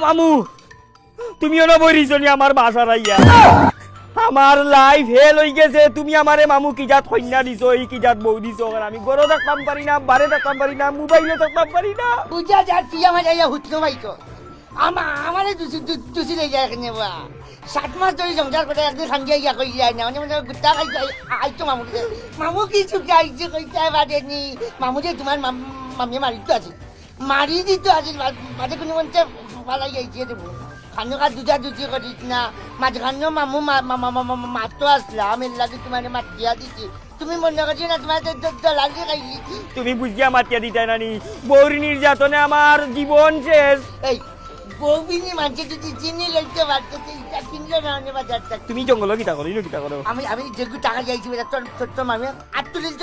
মামু তুমিও না বইরিছনি আমার বাসার আইয়া আমার লাইফ হেল হই গেছে। তুমি আমারে মামু কি জাত কন্যা দিছো, এই কি জাত বউ দিছো। আর আমি গরো থাকতাম পারি না, বারে থাকতাম পারি না, মোবাইলে থাকতাম পারি না। বুঝা যা তুই আমার যাইয়া হুতনো পাইতো আমারে দুসি লই যায় এখানে বা 7 মাস ধরে সংসার করে একদিন খান্দিয়া ইয়া কই যায় না মানে মানে গুত্তা খাই আইতো মামু কি চুকে আইছে কইতে বাদেনি মামু যে তোমার মামি মারিতো আছে মারি দিত আছে মাঝে কোনো মনতে ফালাই যাইছে দেবো খানো কা দুজা দুজি করিস না মাঝে খানো মামু মাতো আসলাম এর লাগে তোমার মাতিয়া দিছি তুমি মনে করছি না তোমার দলালি খাইলি তুমি বুঝিয়া মাতিয়া দিতাই নানি। বউরি নির্যাতনে আমার জীবন শেষ। এই বউবিনি মাঝে যদি চিনি লইতে পারতো এটা কিনলে না অনেক বাজারটা তুমি জঙ্গল কিতা করো, ইনো কিতা করো। আমি যেগুলো টাকা যাইছি বেটা তোর মামি আত্মলিল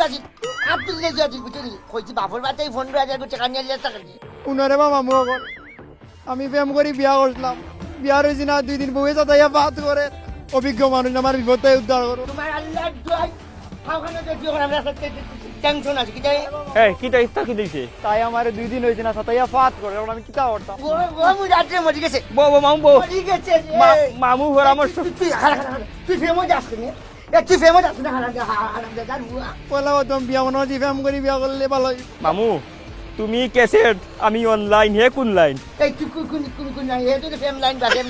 আছি বুঝলি কইছি বাপর বাতাই 15,000 টাকা নিয়ে টাকা দিয়ে উনারে বা মামু এখন আমি প্রেম করি বিয়া করলাম, বিয়ার হয়েছি না 2 দিন বউয়ে যাতাইয়া বাদ করে অভিজ্ঞ মানুষ আমার বিপদে উদ্ধার করো। তোমার আল্লাহ দোয়াই খাওয়ানো তো দিও আমরা টেনশন আছে কি তাই এই কিতা ইস্তা কি দিছে তাই আমার 2 দিন হয়েছে না যাতাইয়া বাদ করে এখন আমি কিতা করতাম। ও মু রাত্রে মরি গেছে বউ মামু বউ মরি গেছে মামু পরামর্শ তুই তুই ফেমো যাস নি তুই ফেমো যাস না হারাম যা পয়লা তুমি বিয়া মনে হচ্ছে প্রেম করি বিয়া করলে ভালো হয়। মামু তুমি ক্যাসেট, আমি অনলাইন, হে কোন লাইন? এই তুই কোন না এ তো ফেম লাইন বাজে